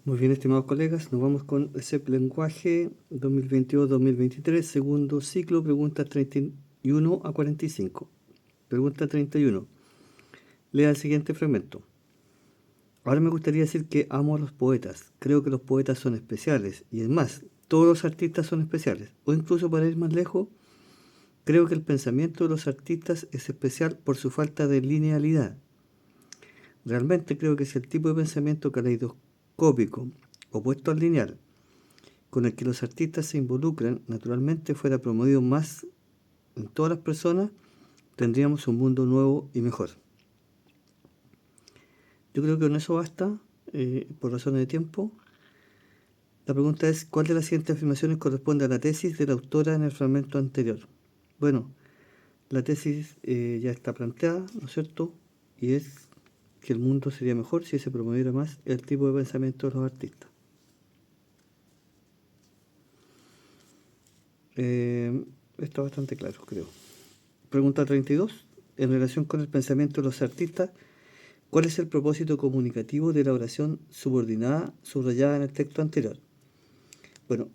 Muy bien, estimados colegas, nos vamos con el CEP Lenguaje 2022-2023, segundo ciclo, preguntas 31 a 45. Pregunta 31. Lea el siguiente fragmento. Ahora me gustaría decir que amo a los poetas. Creo que los poetas son especiales. Y es más, todos los artistas son especiales. O incluso para ir más lejos, creo que el pensamiento de los artistas es especial por su falta de linealidad. Realmente creo que si el tipo de pensamiento caleidoscópico, opuesto al lineal, con el que los artistas se involucran, naturalmente fuera promovido más en todas las personas, tendríamos un mundo nuevo y mejor. Yo creo que con eso basta, por razones de tiempo. La pregunta es, ¿cuál de las siguientes afirmaciones corresponde a la tesis de la autora en el fragmento anterior? Bueno, la tesis ya está planteada, ¿no es cierto? Y es que el mundo sería mejor si se promoviera más el tipo de pensamiento de los artistas. Está bastante claro, creo. Pregunta 32. En relación con el pensamiento de los artistas, ¿cuál es el propósito comunicativo de la oración subordinada subrayada en el texto anterior? Bueno,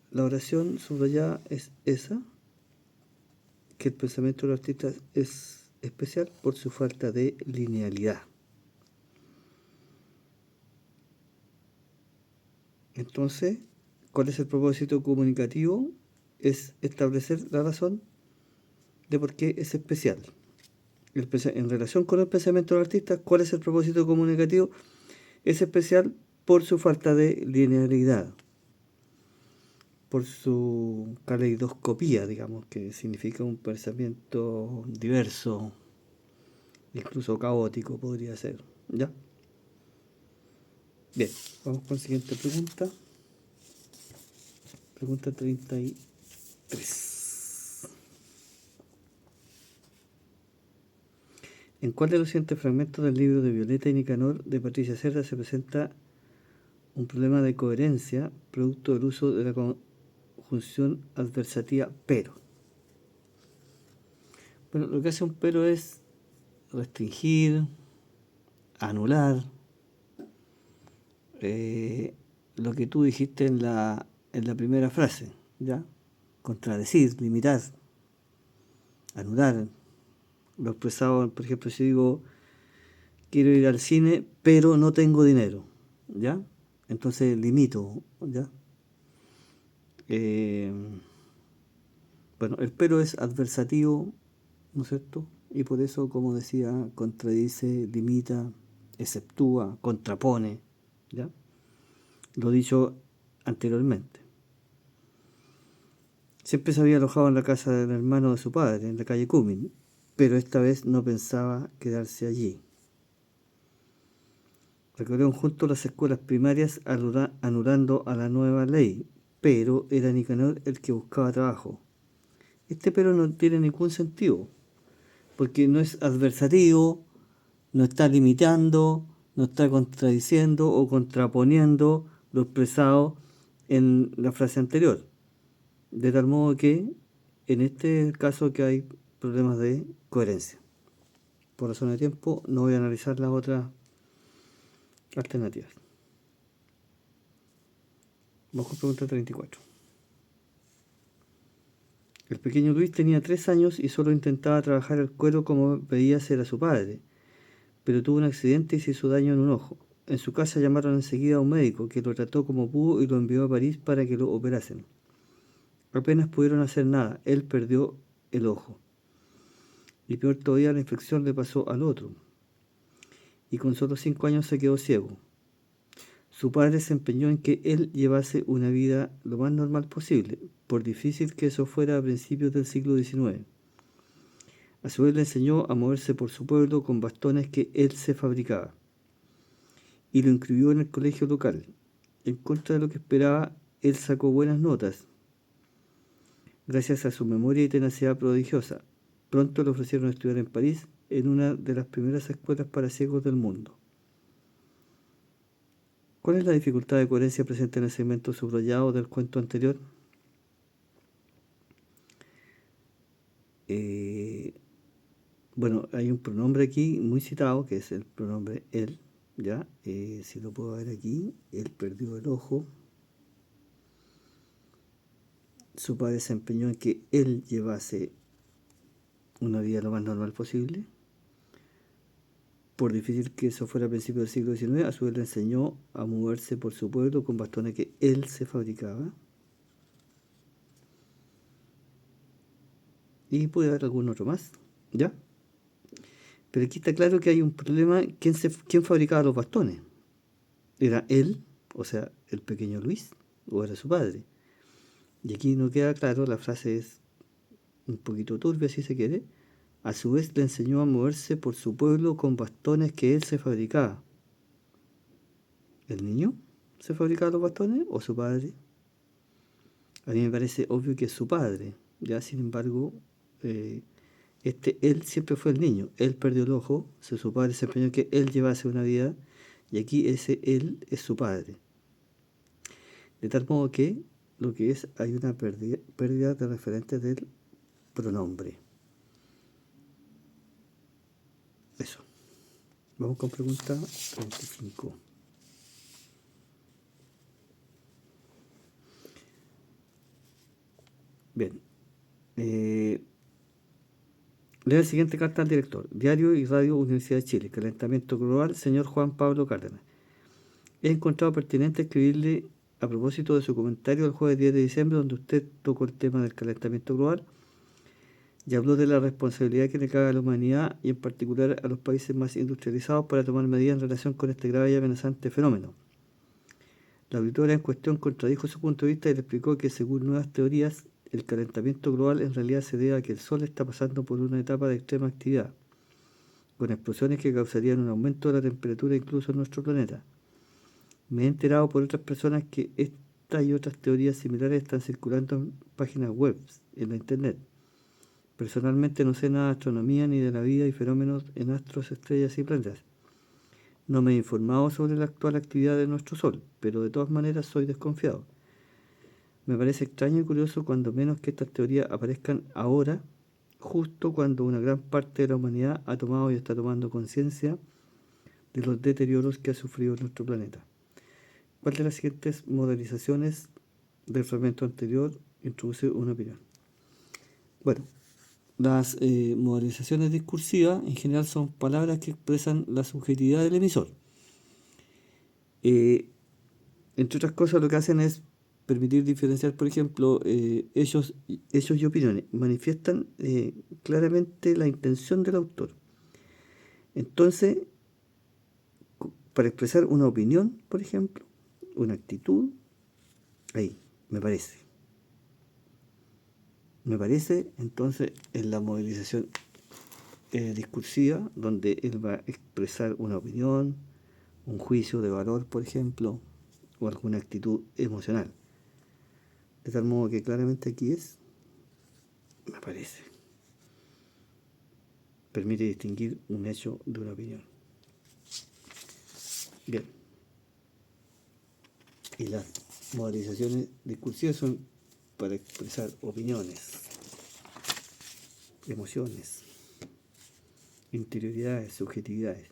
la oración subrayada es esa, que el pensamiento de los artistas es especial por su falta de linealidad. Entonces, ¿cuál es el propósito comunicativo? Es establecer la razón de por qué es especial. En relación con el pensamiento de los artistas, ¿cuál es el propósito comunicativo? Es especial por su falta de linealidad, por su caleidoscopía, digamos, que significa un pensamiento diverso, incluso caótico podría ser. ¿Ya? Bien, vamos con la siguiente pregunta. Pregunta 33. ¿En cuál de los siguientes fragmentos del libro de Violeta y Nicanor de Patricia Cerda se presenta un problema de coherencia producto del uso de la conjunción adversativa pero? Bueno, lo que hace un pero es restringir, anular, lo que tú dijiste en la primera frase, ¿ya? Contradecir, limitar, anular. Lo expresado, por ejemplo, si digo, quiero ir al cine, pero no tengo dinero, ¿ya? Entonces limito, ¿ya? Eh, bueno, el pero es adversativo, ¿no es cierto? Y por eso, como decía, contradice, limita, exceptúa, contrapone, ¿ya? Lo dicho anteriormente. Siempre se había alojado en la casa del hermano de su padre, en la calle Cumin, pero esta vez no pensaba quedarse allí. Recorrieron juntos las escuelas primarias anulando a la nueva ley, pero era Nicanor el que buscaba trabajo. Este pero no tiene ningún sentido, porque no es adversativo, no está limitando, no está contradiciendo o contraponiendo lo expresado en la frase anterior. De tal modo que en este caso que hay problemas de coherencia. Por razón de tiempo no voy a analizar las otras alternativas. Vamos con pregunta 34. El pequeño Luis tenía 3 años y solo intentaba trabajar el cuero como veía hacer a su padre, pero tuvo un accidente y se hizo daño en un ojo. En su casa llamaron enseguida a un médico que lo trató como pudo y lo envió a París para que lo operasen. Apenas pudieron hacer nada, él perdió el ojo. Y peor todavía, la infección le pasó al otro. Y con solo 5 años se quedó ciego. Su padre se empeñó en que él llevase una vida lo más normal posible, por difícil que eso fuera a principios del siglo XIX. A su vez le enseñó a moverse por su pueblo con bastones que él se fabricaba. Y lo inscribió en el colegio local. En contra de lo que esperaba, él sacó buenas notas, gracias a su memoria y tenacidad prodigiosa. Pronto le ofrecieron estudiar en París, en una de las primeras escuelas para ciegos del mundo. ¿Cuál es la dificultad de coherencia presente en el segmento subrayado del cuento anterior? Bueno, hay un pronombre aquí muy citado, que es el pronombre él, ¿ya? Si lo puedo ver aquí, él perdió el ojo. Su padre se empeñó en que él llevase una vida lo más normal posible. Por difícil que eso fuera a principios del siglo XIX, a su vez le enseñó a moverse por su pueblo con bastones que él se fabricaba. Y puede haber algún otro más, ¿ya? Pero aquí está claro que hay un problema. ¿Quién fabricaba los bastones? ¿Era él, o sea, el pequeño Luis, o era su padre? Y aquí no queda claro, la frase es un poquito turbia si se quiere. A su vez le enseñó a moverse por su pueblo con bastones que él se fabricaba. ¿El niño se fabricaba los bastones o su padre? A mí me parece obvio que es su padre. Ya, sin embargo, él siempre fue el niño. Él perdió el ojo, su padre se empeñó en que él llevase una vida, y aquí ese él es su padre. De tal modo que lo que es, hay una pérdida de referentes del pronombre. Eso. Vamos con pregunta 35. Bien. Lea la siguiente carta al director. Diario y Radio Universidad de Chile. Calentamiento global, señor Juan Pablo Cárdenas. He encontrado pertinente escribirle a propósito de su comentario el jueves 10 de diciembre, donde usted tocó el tema del calentamiento global y habló de la responsabilidad que le cabe a la humanidad y en particular a los países más industrializados para tomar medidas en relación con este grave y amenazante fenómeno. La auditora en cuestión contradijo su punto de vista y le explicó que, según nuevas teorías, el calentamiento global en realidad se debe a que el Sol está pasando por una etapa de extrema actividad, con explosiones que causarían un aumento de la temperatura incluso en nuestro planeta. Me he enterado por otras personas que esta y otras teorías similares están circulando en páginas web, en la internet. Personalmente no sé nada de astronomía ni de la vida y fenómenos en astros, estrellas y planetas. No me he informado sobre la actual actividad de nuestro Sol, pero de todas maneras soy desconfiado. Me parece extraño y curioso cuando menos que estas teorías aparezcan ahora, justo cuando una gran parte de la humanidad ha tomado y está tomando conciencia de los deterioros que ha sufrido nuestro planeta. ¿Cuál de las siguientes modelizaciones del fragmento anterior introduce una opinión? Bueno, las modelizaciones discursivas en general son palabras que expresan la subjetividad del emisor. Entre otras cosas, lo que hacen es permitir diferenciar, por ejemplo, hechos y opiniones. Manifiestan claramente la intención del autor. Entonces, para expresar una opinión, por ejemplo, una actitud, ahí, me parece. Entonces, en la modelización discursiva, donde él va a expresar una opinión, un juicio de valor, por ejemplo, o alguna actitud emocional. De tal modo que claramente aquí me parece, permite distinguir un hecho de una opinión. Bien. Y las modelizaciones discursivas son para expresar opiniones, emociones, interioridades, subjetividades.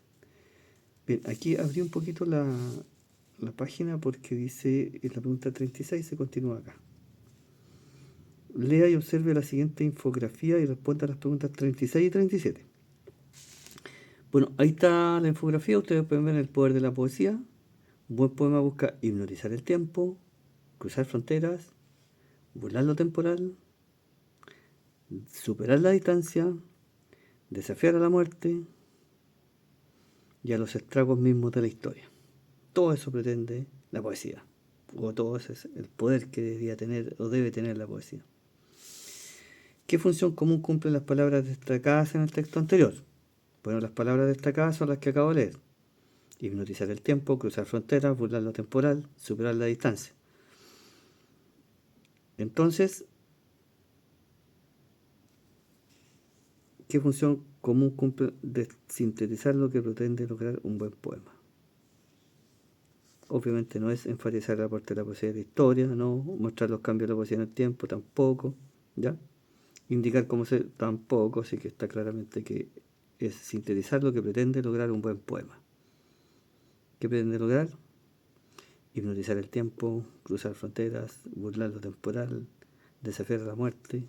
Bien, aquí abrí un poquito la página porque dice, en la pregunta 36 se continúa acá. Lea y observe la siguiente infografía y responda a las preguntas 36 y 37. Bueno, ahí está la infografía, ustedes pueden ver el poder de la poesía. Un buen poema busca hipnotizar el tiempo, cruzar fronteras, burlar lo temporal, superar la distancia, desafiar a la muerte y a los estragos mismos de la historia. Todo eso pretende la poesía, o todo ese es el poder que debería tener o debe tener la poesía. ¿Qué función común cumplen las palabras destacadas en el texto anterior? Bueno, las palabras destacadas son las que acabo de leer. Hipnotizar el tiempo, cruzar fronteras, burlar lo temporal, superar la distancia. Entonces, ¿qué función común cumple de sintetizar lo que pretende lograr un buen poema? Obviamente no es enfatizar el aporte de la poesía de la historia, no mostrar los cambios de la poesía en el tiempo, tampoco, ¿ya? Indicar cómo se, tampoco, así que está claramente que es sintetizar lo que pretende lograr un buen poema. ¿Qué pretende lograr? Hipnotizar el tiempo, cruzar fronteras, burlar lo temporal, desafiar a la muerte.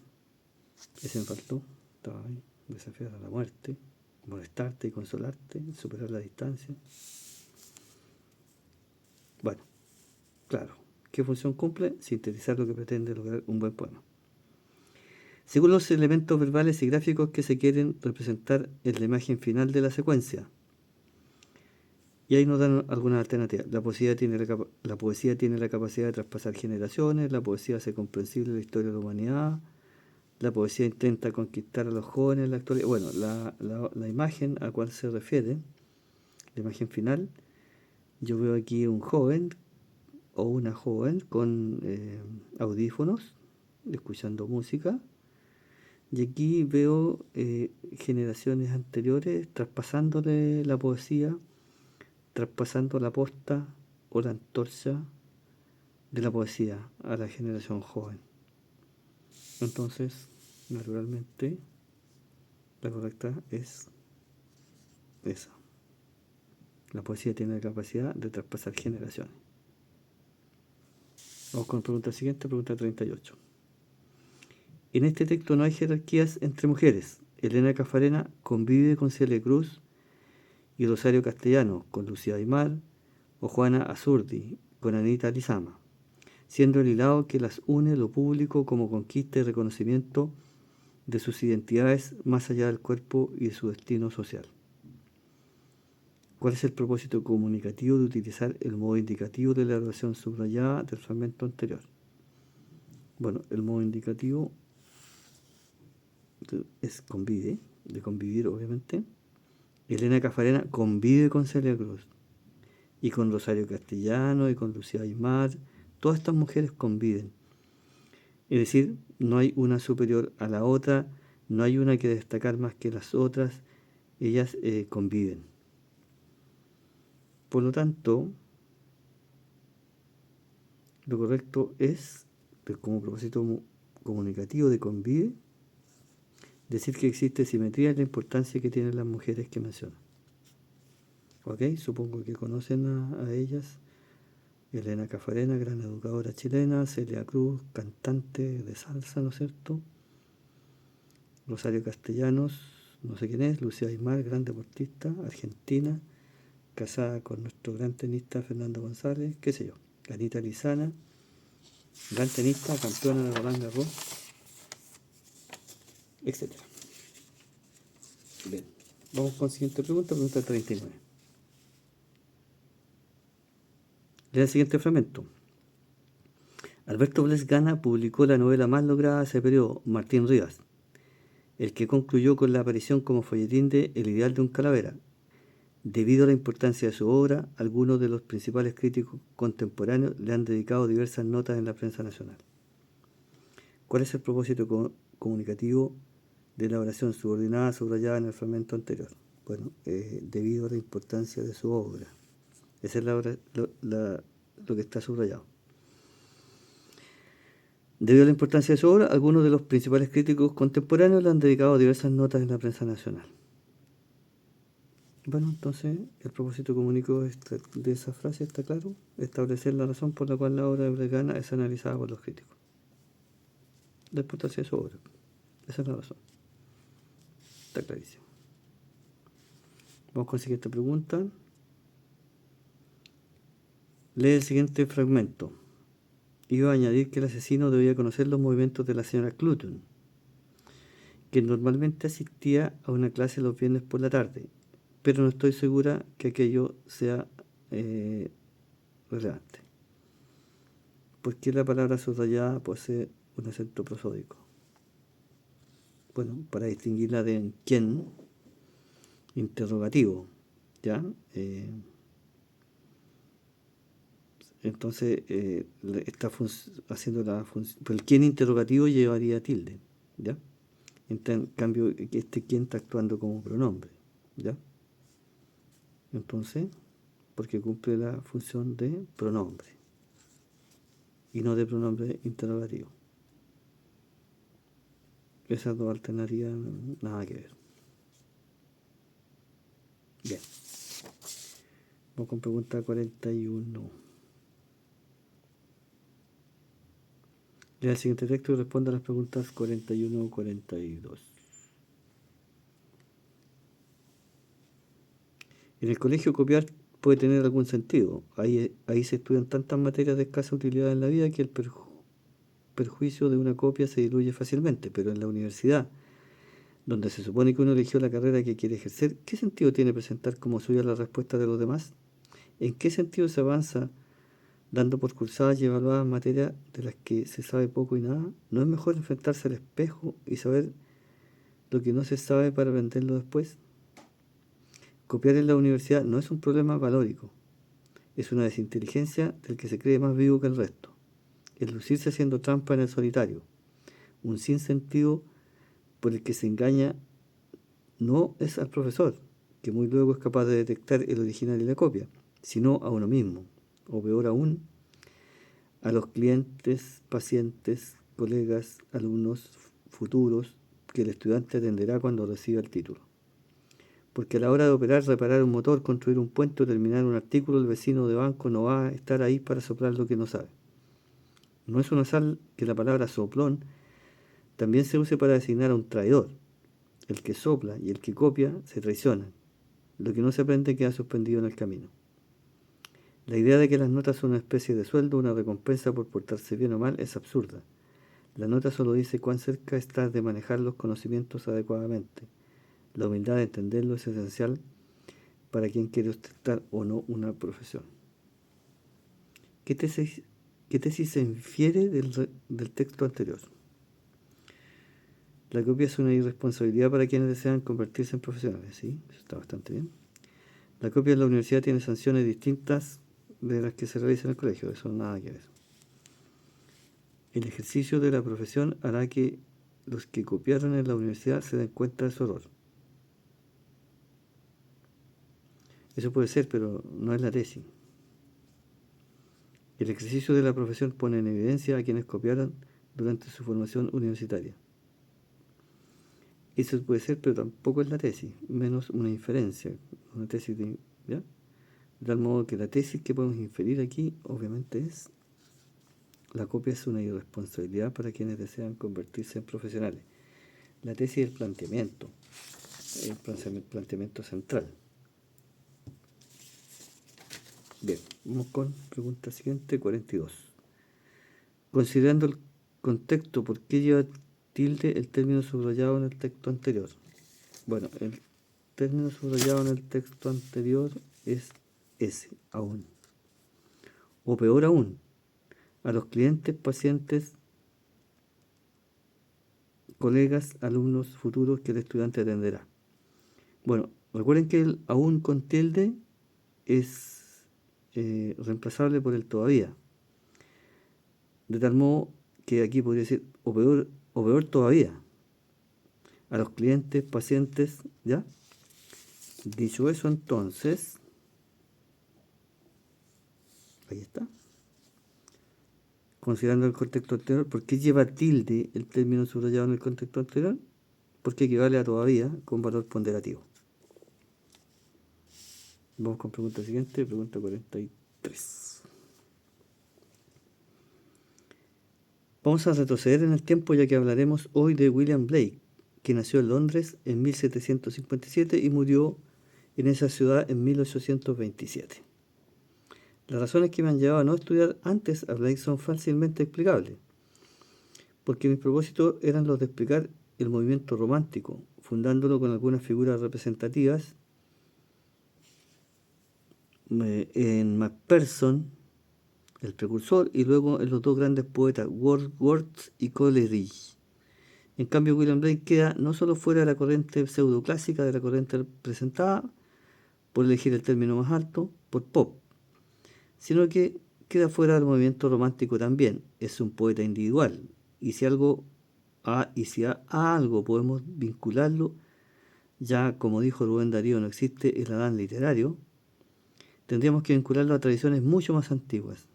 Ese me faltó, estaba ahí. Desafiar a la muerte, molestarte y consolarte, superar la distancia. Bueno, claro. ¿Qué función cumple? Sintetizar lo que pretende lograr un buen poema. Según los elementos verbales y gráficos que se quieren representar en la imagen final de la secuencia. Y ahí nos dan algunas alternativas. La poesía tiene la capacidad de traspasar generaciones, la poesía hace comprensible la historia de la humanidad, la poesía intenta conquistar a los jóvenes en la actualidad. Bueno, la imagen a cual se refiere, la imagen final, yo veo aquí un joven o una joven con audífonos, escuchando música, y aquí veo generaciones anteriores traspasándole la poesía, traspasando la posta o la antorcha de la poesía a la generación joven. Entonces, naturalmente, la correcta es esa. La poesía tiene la capacidad de traspasar generaciones. Vamos con la pregunta siguiente, pregunta 38. En este texto no hay jerarquías entre mujeres. Elena Cafarena convive con Celia Cruz y Rosario Castellano, con Lucía Aymar o Juana Azurdi, con Anita Lizama, siendo el hilado que las une lo público como conquista y reconocimiento de sus identidades más allá del cuerpo y de su destino social. ¿Cuál es el propósito comunicativo de utilizar el modo indicativo de la oración subrayada del fragmento anterior? Bueno, el modo indicativo es convive, de convivir obviamente. Elena Cafarena convive con Celia Cruz y con Rosario Castellano y con Lucía Aymar. Todas estas mujeres conviven. Es decir, no hay una superior a la otra, no hay una que destacar más que las otras, ellas conviven. Por lo tanto, lo correcto es, como propósito comunicativo de convive, decir que existe simetría en la importancia que tienen las mujeres que mencionan. ¿Ok? Supongo que conocen a ellas. Elena Cafarena, gran educadora chilena. Celia Cruz, cantante de salsa, ¿no es cierto? Rosario Castellanos, no sé quién es. Lucía Aymar, gran deportista, argentina, casada con nuestro gran tenista Fernando González, qué sé yo. Anita Lizana, gran tenista, campeona de Roland Garros, etc. Bien, vamos con la siguiente pregunta, pregunta 39. Lea el siguiente fragmento. Alberto Bles Gana publicó la novela más lograda de ese periodo, Martín Rivas, el que concluyó con la aparición como folletín de El ideal de un calavera. Debido a la importancia de su obra, algunos de los principales críticos contemporáneos le han dedicado diversas notas en la prensa nacional. ¿Cuál es el propósito comunicativo de la oración subordinada subrayada en el fragmento anterior? Bueno, debido a la importancia de su obra. Esa es lo que está subrayado. Debido a la importancia de su obra, algunos de los principales críticos contemporáneos le han dedicado diversas notas en la prensa nacional. Bueno, entonces el propósito comunicativo de esa frase está claro: establecer la razón por la cual la obra de Bregana es analizada por los críticos. La importancia de su obra. Esa es la razón. Está clarísimo. Vamos con la siguiente pregunta. Lee el siguiente fragmento. Iba a añadir que el asesino debía conocer los movimientos de la señora Cluton, que normalmente asistía a una clase los viernes por la tarde, pero no estoy segura que aquello sea relevante. ¿Por qué la palabra subrayada posee un acento prosódico? Bueno, para distinguirla de quién, interrogativo, ¿ya? Entonces, está haciendo la función, pero el quién interrogativo llevaría tilde, ¿ya? En cambio, quién está actuando como pronombre, ¿ya? Entonces, porque cumple la función de pronombre y no de pronombre interrogativo. Esas dos alternativas nada que ver. Bien. Vamos con pregunta 41. Lea el siguiente texto y responda a las preguntas 41 o 42. En el colegio copiar puede tener algún sentido. Ahí se estudian tantas materias de escasa utilidad en la vida que el perjuicio de una copia se diluye fácilmente. Pero en la universidad, donde se supone que uno eligió la carrera que quiere ejercer, ¿qué sentido tiene presentar como suya la respuesta de los demás? ¿En qué sentido se avanza dando por cursadas y evaluadas materias de las que se sabe poco y nada? ¿No es mejor enfrentarse al espejo y saber lo que no se sabe para aprenderlo después? Copiar en la universidad no es un problema valórico, es una desinteligencia del que se cree más vivo que el resto. Es lucirse haciendo trampa en el solitario, un sinsentido por el que se engaña no es al profesor, que muy luego es capaz de detectar el original y la copia, sino a uno mismo, o peor aún, a los clientes, pacientes, colegas, alumnos futuros que el estudiante atenderá cuando reciba el título. Porque a la hora de operar, reparar un motor, construir un puente o terminar un artículo, el vecino de banco no va a estar ahí para soplar lo que no sabe. No es un azar que la palabra soplón también se use para designar a un traidor. El que sopla y el que copia se traicionan. Lo que no se aprende queda suspendido en el camino. La idea de que las notas son una especie de sueldo, una recompensa por portarse bien o mal, es absurda. La nota solo dice cuán cerca estás de manejar los conocimientos adecuadamente. La humildad de entenderlo es esencial para quien quiere ostentar o no una profesión. ¿Qué tesis se infiere del texto anterior? La copia es una irresponsabilidad para quienes desean convertirse en profesionales, ¿sí? Eso está bastante bien. La copia en la universidad tiene sanciones distintas de las que se realizan en el colegio, eso nada que ver. El ejercicio de la profesión hará que los que copiaron en la universidad se den cuenta de su error. Eso puede ser, pero no es la tesis. El ejercicio de la profesión pone en evidencia a quienes copiaron durante su formación universitaria. Eso puede ser, pero tampoco es la tesis, menos una inferencia, una tesis ¿ya? De tal modo que la tesis que podemos inferir aquí, obviamente, es la copia es una irresponsabilidad para quienes desean convertirse en profesionales. La tesis es el planteamiento central. Bien, vamos con pregunta siguiente, 42. Considerando el contexto, ¿por qué lleva tilde el término subrayado en el texto anterior? Bueno, el término subrayado en el texto anterior es ese, aún. O peor aún, a los clientes, pacientes, colegas, alumnos futuros que el estudiante atenderá. Bueno, recuerden que el aún con tilde es reemplazable por el todavía. De tal modo que aquí podría decir o peor todavía. A los clientes, pacientes, ¿ya? Dicho eso, entonces, ahí está. Considerando el contexto anterior, ¿por qué lleva tilde el término subrayado en el contexto anterior? Porque equivale a todavía con valor ponderativo. Vamos con pregunta siguiente, pregunta 43. Vamos a retroceder en el tiempo ya que hablaremos hoy de William Blake, que nació en Londres en 1757 y murió en esa ciudad en 1827. Las razones que me han llevado a no estudiar antes a Blake son fácilmente explicables, porque mis propósitos eran los de explicar el movimiento romántico, fundándolo con algunas figuras representativas en Macpherson, el precursor, y luego en los dos grandes poetas Wordsworth y Coleridge. En cambio, William Blake queda no solo fuera de la corriente pseudoclásica de la corriente presentada, por elegir el término más alto, por pop, sino que queda fuera del movimiento romántico también. Es un poeta individual, y si a algo podemos vincularlo, ya como dijo Rubén Darío, no existe el Adán literario, tendríamos que vincularlo a tradiciones mucho más antiguas,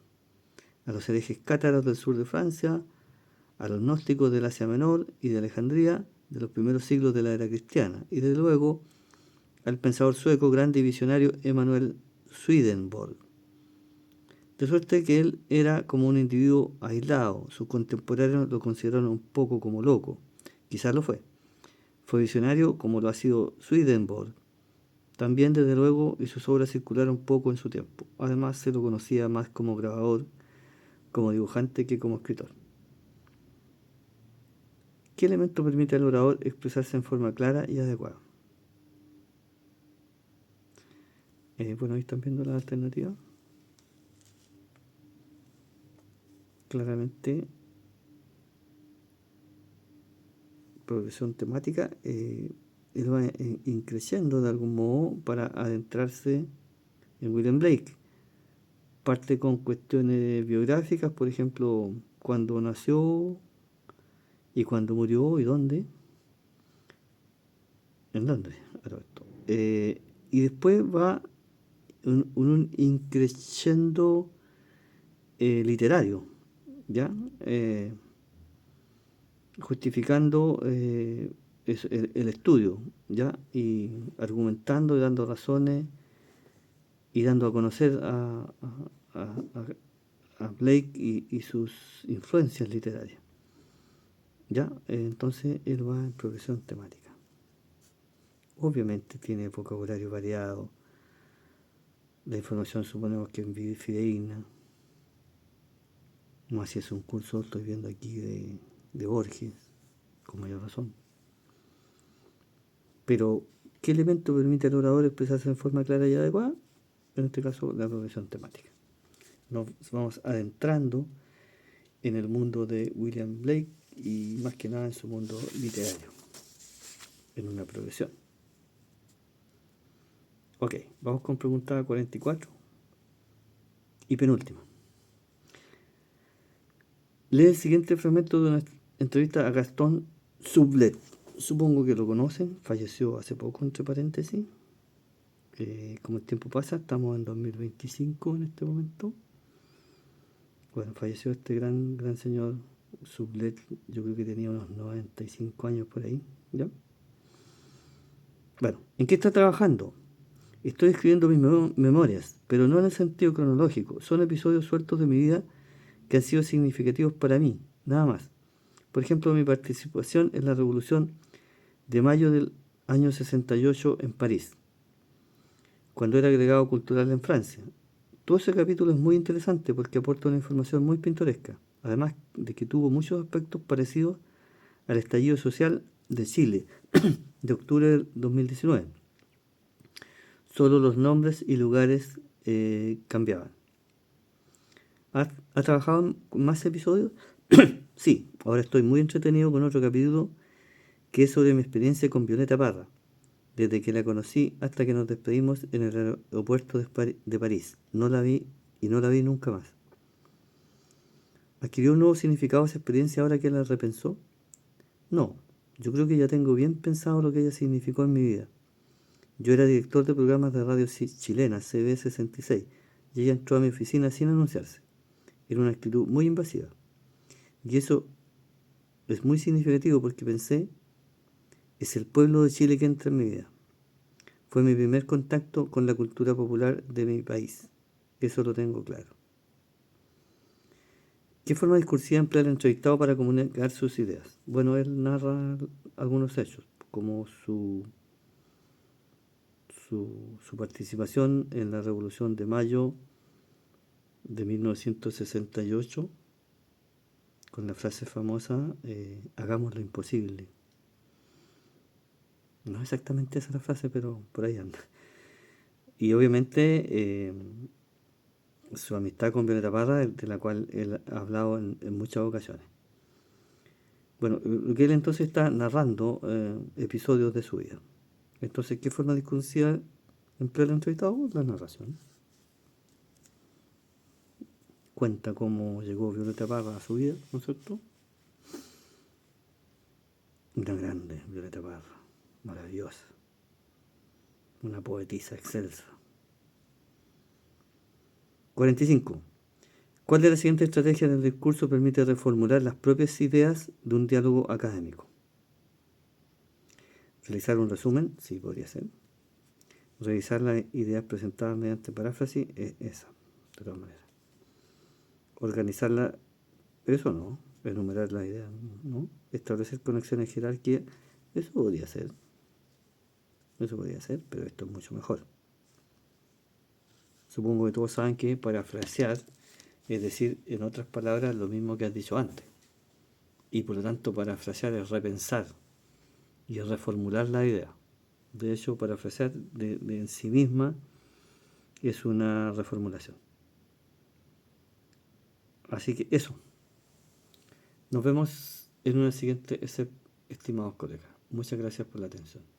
a los herejes cátaros del sur de Francia, a los gnósticos del Asia Menor y de Alejandría de los primeros siglos de la era cristiana, y desde luego al pensador sueco grande y visionario Emanuel Swedenborg. De suerte que él era como un individuo aislado. Sus contemporáneos lo consideraron un poco como loco. Quizás lo fue. Fue visionario como lo ha sido Swedenborg. También, desde luego, y sus obras circularon poco en su tiempo. Además, se lo conocía más como grabador, como dibujante que como escritor. ¿Qué elemento permite al orador expresarse en forma clara y adecuada? Bueno, ahí están viendo las alternativas. Claramente, progresión temática, él va increciendo de algún modo para adentrarse en William Blake. Parte con cuestiones biográficas, por ejemplo, cuándo nació y cuándo murió y dónde. En Londres, y después va un increciendo literario, ¿ya? Justificando el estudio, ¿ya? Y argumentando y dando razones y dando a conocer a Blake y sus influencias literarias, ¿ya? Entonces él va en progresión temática. Obviamente tiene vocabulario variado, la información suponemos que es fidedigna. No así es un curso, estoy viendo aquí de Borges, con mayor razón. Pero, ¿qué elemento permite al orador expresarse en forma clara y adecuada? En este caso, la progresión temática. Nos vamos adentrando en el mundo de William Blake y más que nada en su mundo literario, en una progresión. Ok, vamos con pregunta 44 y penúltima. Lee el siguiente fragmento de una entrevista a Gastón Sublet. Supongo que lo conocen, falleció hace poco, entre paréntesis. Como el tiempo pasa, estamos en 2025 en este momento. Bueno, falleció este gran señor Sublet, yo creo que tenía unos 95 años por ahí, ¿ya? Bueno, ¿en qué está trabajando? Estoy escribiendo mis memorias, pero no en el sentido cronológico. Son episodios sueltos de mi vida que han sido significativos para mí, nada más. Por ejemplo, mi participación en la Revolución de mayo del año 68 en París, cuando era agregado cultural en Francia. Todo ese capítulo es muy interesante porque aporta una información muy pintoresca, además de que tuvo muchos aspectos parecidos al estallido social de Chile de octubre del 2019. Solo los nombres y lugares cambiaban. ¿Ha trabajado con más episodios? Sí, ahora estoy muy entretenido con otro capítulo que es sobre mi experiencia con Violeta Parra, desde que la conocí hasta que nos despedimos en el aeropuerto de París. No la vi y no la vi nunca más. ¿Adquirió un nuevo significado esa experiencia ahora que la repensó? No, yo creo que ya tengo bien pensado lo que ella significó en mi vida. Yo era director de programas de radio chilena, CB66, y ella entró a mi oficina sin anunciarse. Era una actitud muy invasiva. Y eso es muy significativo porque pensé, es el pueblo de Chile que entra en mi vida. Fue mi primer contacto con la cultura popular de mi país. Eso lo tengo claro. ¿Qué forma discursiva emplea el entrevistado para comunicar sus ideas? Bueno, él narra algunos hechos, como su participación en la Revolución de Mayo de 1968, con la frase famosa, hagamos lo imposible. No es exactamente esa la frase, pero por ahí anda. Y obviamente su amistad con Violeta Parra, de la cual él ha hablado en muchas ocasiones. Bueno, lo que él entonces está narrando episodios de su vida. Entonces, ¿qué forma discursiva emplea el entrevistado? La narración. Cuenta cómo llegó Violeta Parra a su vida, ¿no es cierto? Una grande Violeta Parra, maravillosa, una poetisa excelsa. 45. ¿Cuál de las siguientes estrategias del discurso permite reformular las propias ideas de un diálogo académico? Realizar un resumen, sí, podría ser. Revisar las ideas presentadas mediante paráfrasis es esa, de todas maneras. Organizarla, eso no, enumerar las ideas, ¿no? Establecer conexiones en jerarquía, eso podría ser, pero esto es mucho mejor. Supongo que todos saben que parafrasear es decir, en otras palabras, lo mismo que has dicho antes. Y por lo tanto, parafrasear es repensar y reformular la idea. De hecho, parafrasear de en sí misma es una reformulación. Así que eso. Nos vemos en una siguiente, estimados colegas. Muchas gracias por la atención.